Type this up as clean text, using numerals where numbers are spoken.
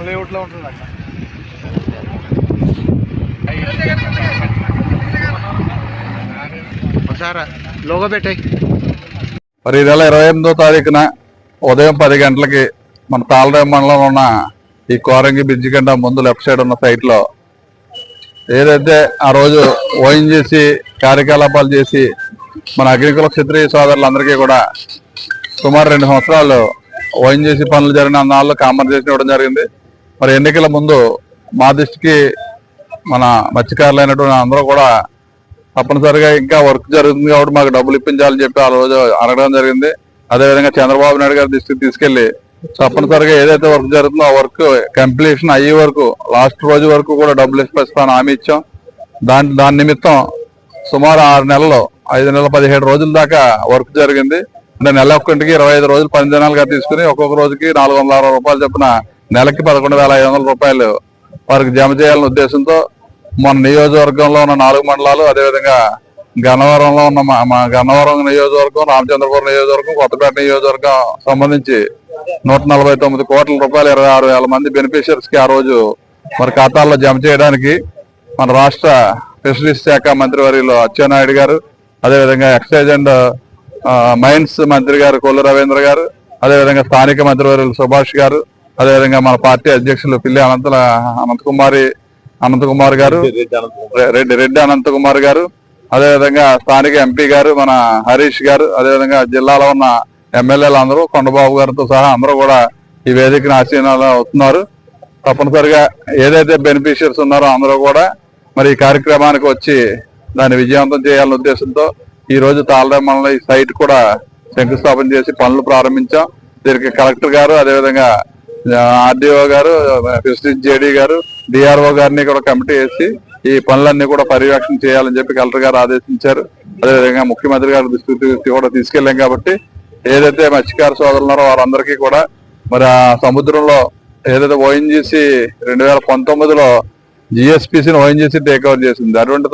Layout లో ఉంటుంది అక్కడ. లోగో పెట్టాయి. మరి ఈ నెల 28వ తారీఖున ఉదయం 10 గంటలకి మన తాళరేవు మండలంలో ఉన్న ఈ కోరంగి బ్రిడ్జి కంటే ముందు లెఫ్ట్ సైడ్ ఉన్న సైట్ లో ఏదైతే ఆ రోజు ఓఎన్జీసీ కార్యకలాపాలు చేసి మన అగ్రికుల క్షత్రియ సోదరులందరికీ కూడా సుమారు 2 సంవత్సరాలు ఓఎన్జీసీ పనులు జరిగిన నాళ్ళు కాంపన్సేషన్ ఇవ్వడం జరిగింది. మరి ఎన్నికల ముందు మా దృష్టికి మన మత్స్యకారులైనటువంటి అందరూ కూడా తప్పనిసరిగా ఇంకా వర్క్ జరుగుతుంది కాబట్టి మాకు డబ్బులు ఇప్పించాలని చెప్పి ఆ రోజు అడగడం జరిగింది. అదేవిధంగా చంద్రబాబు నాయుడు గారి దృష్టికి తీసుకెళ్లి తప్పనిసరిగా ఏదైతే వర్క్ జరుగుతుందో ఆ వర్క్ కంప్లీషన్ అయ్యే వరకు లాస్ట్ రోజు వరకు కూడా డబ్బులు ఇస్తాను హామీ ఇచ్చాం. దాని నిమిత్తం సుమారు 6 నెలలు 5 నెలలు 17 రోజుల దాకా వర్క్ జరిగింది. అంటే నెల ఒక్కటికి 25 రోజులు 10 దినాలుగా తీసుకుని ఒక్కొక్క రోజుకి 460 రూపాయలు చొప్పున నెలకి 11,500 రూపాయలు వారికి జమ చేయాలనే ఉద్దేశంతో మన నియోజకవర్గంలో ఉన్న 4 మండలాలు, అదేవిధంగా గన్నవరంలో ఉన్న గన్నవరం నియోజకవర్గం, రామచంద్రపురం నియోజకవర్గం, కొత్తపేట నియోజకవర్గం సంబంధించి 149 కోట్ల రూపాయలు 26,000 మంది బెనిఫిషియర్స్ కి ఆ రోజు మరి ఖాతాల్లో జమ చేయడానికి మన రాష్ట్ర ఫిషరీస్ శాఖ మంత్రివర్యులు అచ్చెన్నాయుడు గారు, అదేవిధంగా ఎక్సైజ్ అండ్ మైన్స్ మంత్రి గారు కొల్లు రవీంద్ర గారు, అదేవిధంగా స్థానిక మంత్రివర్యులు సుభాష్ గారు, అదేవిధంగా మన పార్టీ అధ్యక్షులు పిల్లి అనంతకుమార్ గారు, రెడ్డి అనంతకుమార్ గారు, అదేవిధంగా స్థానిక ఎంపీ గారు మన హరీష్ గారు, అదేవిధంగా జిల్లాలో ఉన్న ఎమ్మెల్యేలు అందరూ కొండబాబు గారితో సహా అందరూ కూడా ఈ వేదికను ఆశీర్వాదాలు అవుతున్నారు. తప్పనిసరిగా ఏదైతే బెనిఫిషియర్స్ ఉన్నారో అందరూ కూడా మరి ఈ కార్యక్రమానికి వచ్చి దాన్ని విజయవంతం చేయాలనే ఉద్దేశంతో ఈ రోజు తాళరేవు మండలం ఈ సైట్ కూడా శంకుస్థాపన చేసి పనులు ప్రారంభించాం. దీనికి కలెక్టర్ గారు, అదేవిధంగా ఆర్డీఓ గారు, ఫిషరీస్ జేడీ గారు, డిఆర్ఓ గారిని కూడా కమిటీ వేసి ఈ పనులన్నీ కూడా పర్యవేక్షణ చేయాలని చెప్పి కలెక్టర్ గారు ఆదేశించారు. అదేవిధంగా ముఖ్యమంత్రి గారి దృష్టికి కూడా తీసుకెళ్లాం. కాబట్టి ఏదైతే మత్స్యకార సోదరులు ఉన్నారో వారందరికీ కూడా మరి ఆ సముద్రంలో ఏదైతే ఓఎన్జీసీ 2019లో జిఎస్పిసిని ఓఎన్జీసీ టేక్ ఓవర్ చేసింది, అటువంటి